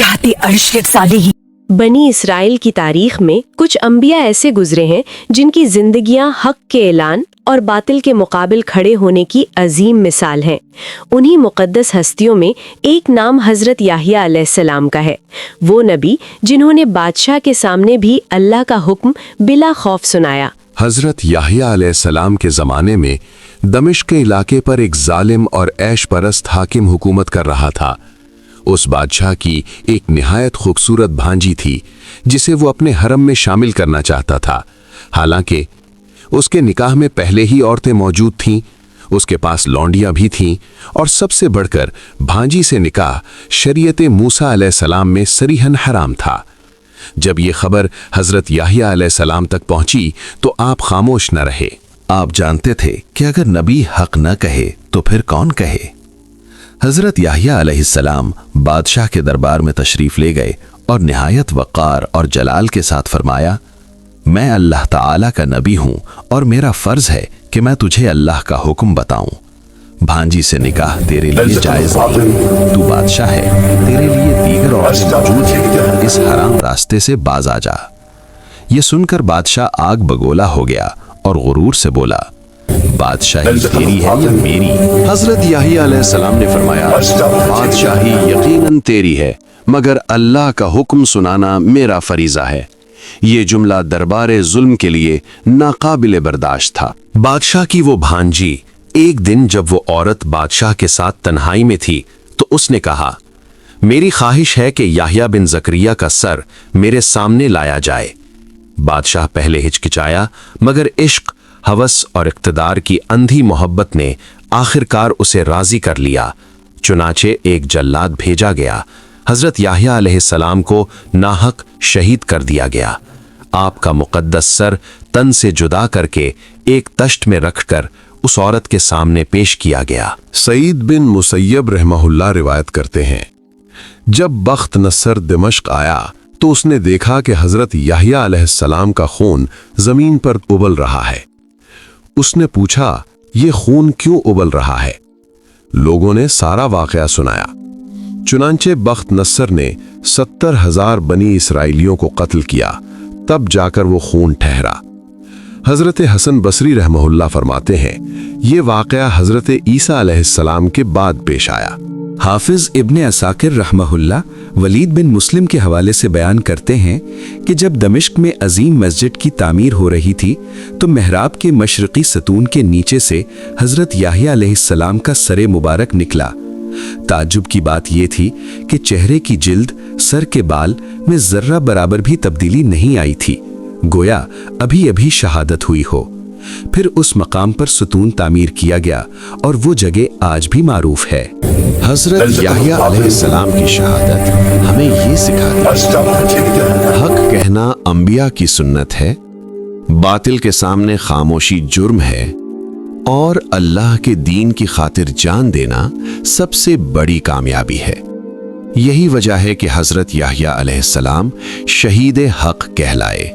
جہت عرش صالحین۔ بنی اسرائیل کی تاریخ میں کچھ انبیاء ایسے گزرے ہیں جن کی زندگیاں حق کے اعلان اور باطل کے مقابل کھڑے ہونے کی عظیم مثال ہیں۔ انہی مقدس ہستیوں میں ایک نام حضرت یحییٰ علیہ السلام کا ہے، وہ نبی جنہوں نے بادشاہ کے سامنے بھی اللہ کا حکم بلا خوف سنایا۔ حضرت یحییٰ علیہ السلام کے زمانے میں دمشق کے علاقے پر ایک ظالم اور عیش پرست حاکم حکومت کر رہا تھا۔ اس بادشاہ کی ایک نہایت خوبصورت بھانجی تھی جسے وہ اپنے حرم میں شامل کرنا چاہتا تھا، حالانکہ اس کے نکاح میں پہلے ہی عورتیں موجود تھیں، اس کے پاس لونڈیاں بھی تھیں، اور سب سے بڑھ کر بھانجی سے نکاح شریعت موسیٰ علیہ السلام میں صریحاً حرام تھا۔ جب یہ خبر حضرت یحییٰ علیہ السلام تک پہنچی تو آپ خاموش نہ رہے۔ آپ جانتے تھے کہ اگر نبی حق نہ کہے تو پھر کون کہے؟ حضرت یحییٰ علیہ السلام بادشاہ کے دربار میں تشریف لے گئے اور نہایت وقار اور جلال کے ساتھ فرمایا، میں اللہ تعالیٰ کا نبی ہوں اور میرا فرض ہے کہ میں تجھے اللہ کا حکم بتاؤں۔ بھانجی سے نکاح تیرے لیے جائز نہیں، تو بادشاہ ہے، تیرے لیے دیگر عورتیں موجود ہیں، اس حرام راستے سے باز آ جا۔ یہ سن کر بادشاہ آگ بگولا ہو گیا اور غرور سے بولا، بادشاہی تیری ہے یا میری؟ حضرت یحییٰ علیہ السلام نے فرمایا، بادشاہی یقیناً تیری ہے، مگر اللہ کا حکم سنانا میرا فریضہ ہے۔ یہ جملہ دربار ظلم کے لیے ناقابل برداشت تھا۔ بادشاہ کی وہ بھانجی ایک دن جب وہ عورت بادشاہ کے ساتھ تنہائی میں تھی تو اس نے کہا، میری خواہش ہے کہ یحییٰ بن زکریا کا سر میرے سامنے لایا جائے۔ بادشاہ پہلے ہچکچایا، مگر عشق، ہوس اور اقتدار کی اندھی محبت نے آخرکار اسے راضی کر لیا۔ چنانچہ ایک جلاد بھیجا گیا، حضرت یحییٰ علیہ السلام کو ناحق شہید کر دیا گیا۔ آپ کا مقدس سر تن سے جدا کر کے ایک تشت میں رکھ کر اس عورت کے سامنے پیش کیا گیا۔ سعید بن مسیب رحمہ اللہ روایت کرتے ہیں، جب بخت نصر دمشق آیا تو اس نے دیکھا کہ حضرت یحییٰ علیہ السلام کا خون زمین پر ابل رہا ہے۔ اس نے پوچھا، یہ خون کیوں ابل رہا ہے؟ لوگوں نے سارا واقعہ سنایا۔ چنانچہ بخت نصر نے 70,000 بنی اسرائیلیوں کو قتل کیا، تب جا کر وہ خون ٹھہرا۔ حضرت حسن بصری رحمہ اللہ فرماتے ہیں، یہ واقعہ حضرت عیسیٰ علیہ السلام کے بعد پیش آیا۔ حافظ ابن عساکر رحمہ اللہ ولید بن مسلم کے حوالے سے بیان کرتے ہیں کہ جب دمشق میں عظیم مسجد کی تعمیر ہو رہی تھی تو محراب کے مشرقی ستون کے نیچے سے حضرت یحییٰ علیہ السلام کا سر مبارک نکلا۔ تعجب کی بات یہ تھی کہ چہرے کی جلد، سر کے بال میں ذرہ برابر بھی تبدیلی نہیں آئی تھی، گویا ابھی ابھی شہادت ہوئی ہو۔ پھر اس مقام پر ستون تعمیر کیا گیا اور وہ جگہ آج بھی معروف ہے۔ حضرت یحییٰ علیہ السلام کی شہادت ہمیں یہ سکھاتی ہے، حق کہنا انبیاء کی سنت ہے، باطل کے سامنے خاموشی جرم ہے، اور اللہ کے دین کی خاطر جان دینا سب سے بڑی کامیابی ہے۔ یہی وجہ ہے کہ حضرت یحییٰ علیہ السلام شہید حق کہلائے۔